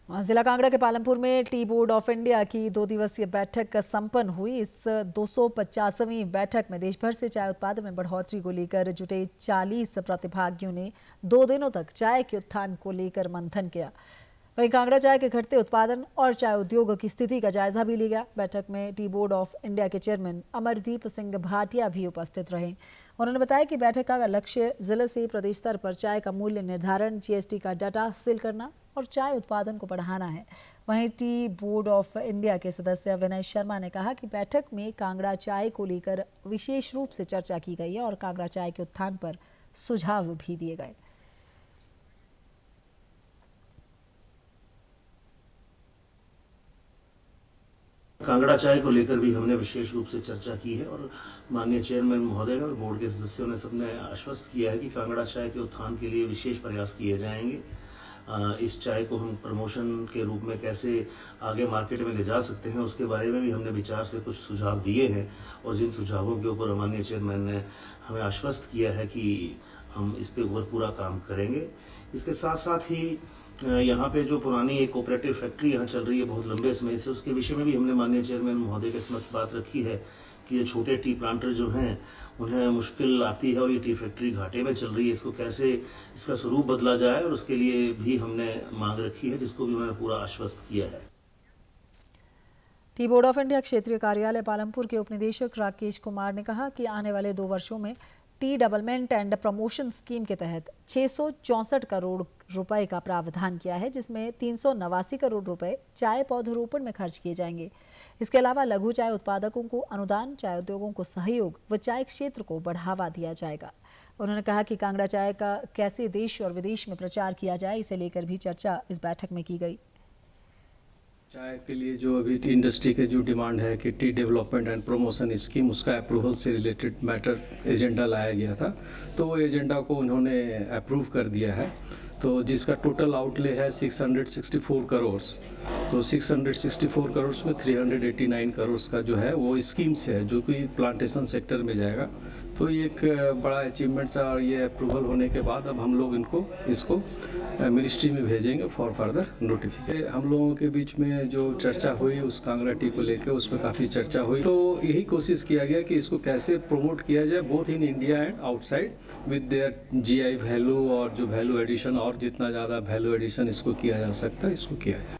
जिला कांगड़ा के पालमपुर में टी बोर्ड ऑफ इंडिया की 2 दिवसीय बैठक संपन्न हुई। इस 250वीं बैठक में देश भर से चाय उत्पादन में बढ़ोतरी को लेकर जुटे 40 प्रतिभागियों ने 2 दिनों तक चाय के उत्थान को लेकर मंथन किया। वहीं कांगड़ा चाय के घटते उत्पादन और चाय उद्योग की स्थिति का जायजा भी लिया गया। बैठक में टी बोर्ड ऑफ इंडिया के चेयरमैन अमरदीप सिंह भाटिया भी उपस्थित रहे। उन्होंने बताया कि बैठक का लक्ष्य जिले से प्रदेश स्तर पर चाय का मूल्य निर्धारण, जीएसटी का डाटा हासिल करना और चाय उत्पादन को बढ़ाना है। वहीं टी बोर्ड ऑफ इंडिया के सदस्य विनय शर्मा ने कहा कि बैठक में कांगड़ा चाय को लेकर विशेष रूप से चर्चा की गई है और कांगड़ा चाय के उत्थान पर सुझाव भी दिए गए। कांगड़ा चाय को लेकर भी हमने विशेष रूप से चर्चा की है और माननीय चेयरमैन महोदय और बोर्ड के सदस्यों ने सबने आश्वस्त किया है कि कांगड़ा चाय के उत्थान के लिए विशेष प्रयास किए जाएंगे। इस चाय को हम प्रमोशन के रूप में कैसे आगे मार्केट में ले जा सकते हैं उसके बारे में भी हमने विचार से कुछ सुझाव दिए हैं और जिन सुझावों के ऊपर माननीय चेयरमैन ने हमें आश्वस्त किया है कि हम इस पे ऊपर पूरा काम करेंगे। इसके साथ साथ ही यहाँ पे जो पुरानी एक कोऑपरेटिव फैक्ट्री यहाँ चल रही है बहुत लंबे समय से, उसके विषय में भी हमने माननीय चेयरमैन महोदय के समक्ष बात रखी है कि ये छोटे टी प्लांटर जो हैं उन्हें मुश्किल आती है और ये टी फैक्ट्री घाटे में चल रही है, इसको कैसे इसका स्वरूप बदला जाए और उसके लिए भी हमने मांग रखी है, जिसको भी उन्होंने पूरा आश्वस्त किया है। टी बोर्ड ऑफ इंडिया क्षेत्रीय कार्यालय पालमपुर के उपनिदेशक राकेश कुमार ने कहा कि आने वाले 2 वर्षों में T development and promotion scheme के तहत 664 करोड़ रुपए का प्रावधान किया है, जिसमें 389 करोड़ रुपए चाय पौधरोपण में खर्च किए जाएंगे। इसके अलावा लघु चाय उत्पादकों को अनुदान, चाय उद्योगों को सहयोग व चाय क्षेत्र को बढ़ावा दिया जाएगा। उन्होंने कहा कि कांगड़ा चाय का कैसे देश और विदेश में प्रचार किया जाए, इसे लेकर भी चर्चा इस बैठक में की गई। चाय के लिए जो अभी इंडस्ट्री के जो डिमांड है कि T development and promotion scheme, उसका अप्रूवल से रिलेटेड मैटर एजेंडा लाया गया था, तो वो एजेंडा को उन्होंने अप्रूव कर दिया है। तो जिसका टोटल आउटले है 664 करोड़, तो 664 करोड़ में 389 करोड़ का जो है वो स्कीम से है जो कि प्लांटेशन सेक्टर में जाएगा। तो ये एक बड़ा अचीवमेंट था और ये अप्रूवल होने के बाद अब हम लोग इसको मिनिस्ट्री में भेजेंगे फॉर फर्दर नोटिफिकेशन। हम लोगों के बीच में जो चर्चा हुई उस कांगड़ा टी को लेकर, उसमें काफ़ी चर्चा हुई, तो यही कोशिश किया गया कि इसको कैसे प्रमोट किया जाए both in India and outside with their GI value और जो वैल्यू एडिशन, और जितना ज़्यादा वैल्यू एडिशन इसको किया जा सकता है इसको किया जाए।